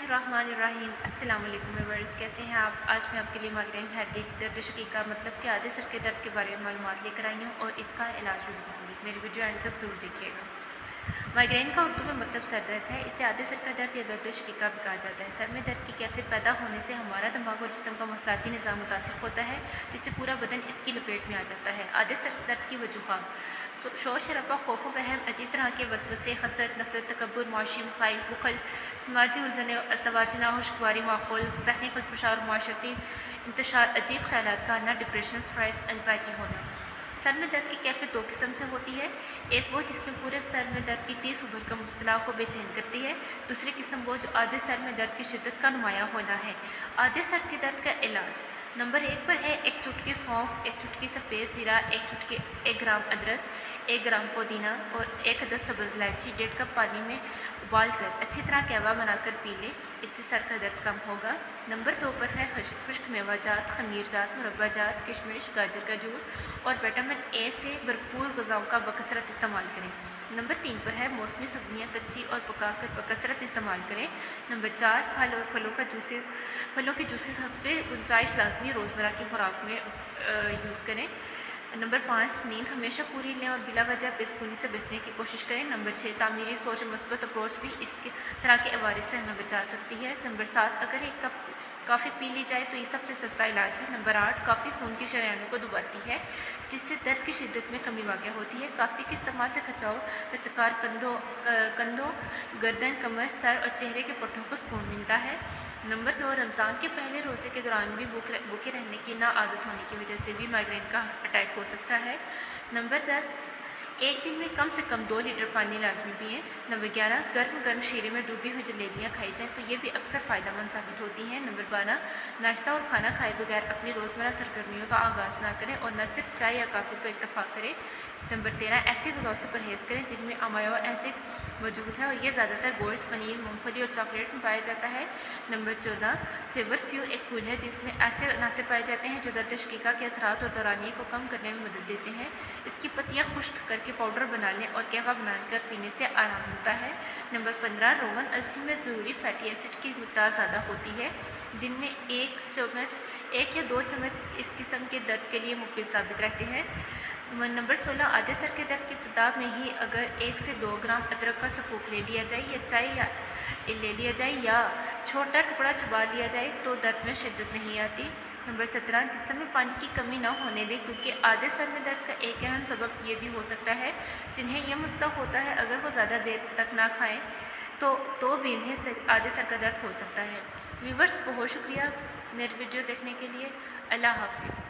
बिस्मिल्लाहिर्रहमानिर्रहीम। अस्सलाम वालेकुम व्यूअर्स, कैसे हैं आप। आज मैं आपके लिए माइग्रेन हेडेक दर्द शकीका मतलब कि आधे सर के दर्द के बारे में मालूमात लेकर आई हूँ और इसका इलाज भी बताऊँगी। मेरी वीडियो एंड तक ज़रूर देखिएगा। माइग्रेन का उर्दू में मतलब सर दर्द है। इसे आधे सर का दर्द या दर्द शकीका भी कहा जाता है। सर में दर्द की कैफियत पैदा होने से हमारा दिमाग और जिस्म का मसलाती निज़ाम मुतासिर होता है, जिससे पूरा बदन इसकी लपेट में आ जाता है। आधे सर दर्द की वजूहात: शोर शराबा, खौफ वहम, अजीब तरह के वसवसे, हसरत, नफरत, तकब्बुर, माशी मसाइल, बुखल, समाजी उलझने, अस्तवाजी नाखुशगवारी माहौल, ज़हनी खलफशार, माशरती इंतशार, अजीब ख्यालात का आना, डिप्रेशन, स्ट्रेस, एंजाइटी होना। सर में दर्द की कैफियत दो किस्म से होती है। एक वो जिसमें पूरे सर में दर्द की तेज़ उभर का मुब्तला को बेचैन करती है। दूसरी किस्म वो जो आधे सर में दर्द की शिद्दत का नुमायाँ होना है। आधे सर के दर्द का इलाज: नंबर 1 पर है 1 चुटकी सौंफ, 1 चुटकी सफ़ेद ज़ीरा, 1 ग्राम अदरक, 1 ग्राम पुदीना और 1 अदद सब्ज़ इलायची 1.5 कप पानी में उबाल कर अच्छी तरह कहवा बनाकर पी लें। इससे सर का दर्द कम होगा। नंबर 2 पर है खुश्क मेवाजात, खमीरजात, मुरब्बाजात, किशमिश, गाजर का जूस और विटामिन ए से भरपूर ग़िज़ाओं का बकसरत इस्तेमाल करें। नंबर 3 पर है मौसमी सब्ज़ियाँ कच्ची और पकाकर बकसरत इस्तेमाल करें। नंबर 4 फल और फलों के जूसेस हस्बे गुंजाइश लाजमी रोज़मर्रा की खुराक में यूज़ करें। नंबर 5 नींद हमेशा पूरी लें और बिला वजह बेसुकूनी से बचने की कोशिश करें। नंबर 6 तामीरी सोच और मस्बत अप्रोच भी इस तरह के अवारिस से हमें बचा सकती है। नंबर 7 अगर 1 कप कॉफ़ी पी ली जाए तो ये सबसे सस्ता इलाज है। नंबर 8 कॉफ़ी खून की शरेयानों को दुबाती है, जिससे दर्द की शिद्दत में कमी वाक़ होती है। कॉफ़ी के इस्तेमाल से खचाव, लचकदार कंधों, गर्दन, कमर, सर और चेहरे के पट्टों को सुकून मिलता है। नंबर 9 रमज़ान के पहले रोज़े के दौरान भी भूखे रहने की ना आदत होने की वजह से भी माइग्रेन का अटैक हो सकता है। नंबर 10 एक दिन में कम से कम 2 लीटर पानी लाजमी पिएँ। नंबर 11 गर्म शीरे में डूबी हुई जलेबियाँ खाई जाएँ तो ये भी अक्सर फ़ायदेमंद साबित होती हैं। नंबर 12 नाश्ता और खाना खाए बगैर अपनी रोज़मर्रा सरगर्मियों का आगाज़ ना करें और न सिर्फ चाय या कॉफ़ी पर इत्तफ़ाक़ करें। नंबर 13 ऐसी ग़िज़ाओं से परहेज़ करें जिनमें अमाइनो एसिड मौजूद है और ये ज़्यादातर गोश्त, पनीर, मूँगफली और चॉकलेट में पाया जाता है। नंबर 14 फेवरफ्यू एक फूल है जिसमें ऐसे अनासर पाए जाते हैं जो दर्द शकीका के असरात और दौरानिये को कम करने में मदद देते हैं। इसकी पत्तियाँ खुश्क करके पाउडर बना लें और कहवा बनाकर पीने से आराम मिलता है। नंबर 15 रोगन अलसी में ज़रूरी फैटी एसिड की मिक़दार ज़्यादा होती है। दिन में 1 या 2 चम्मच इस किस्म के दर्द के लिए मुफीद साबित रहते हैं। नंबर 16 आधे सर के दर्द की इब्तिदा में ही अगर 1 से 2 ग्राम अदरक का सफ़ूफ ले लिया जाए या छोटा टुकड़ा चबा लिया जाए तो दर्द में शिद्दत नहीं आती। नंबर 17 जिस्म में पानी की कमी ना होने दें, क्योंकि आधे सर में दर्द का एक अहम सबब ये भी हो सकता है जिन्हें यह मसला होता है अगर वो ज़्यादा देर तक ना खाएं तो भी इन्हें आधे सर का दर्द हो सकता है। व्यूअर्स बहुत शुक्रिया मेरी वीडियो देखने के लिए। अल्लाह हाफ़िज़।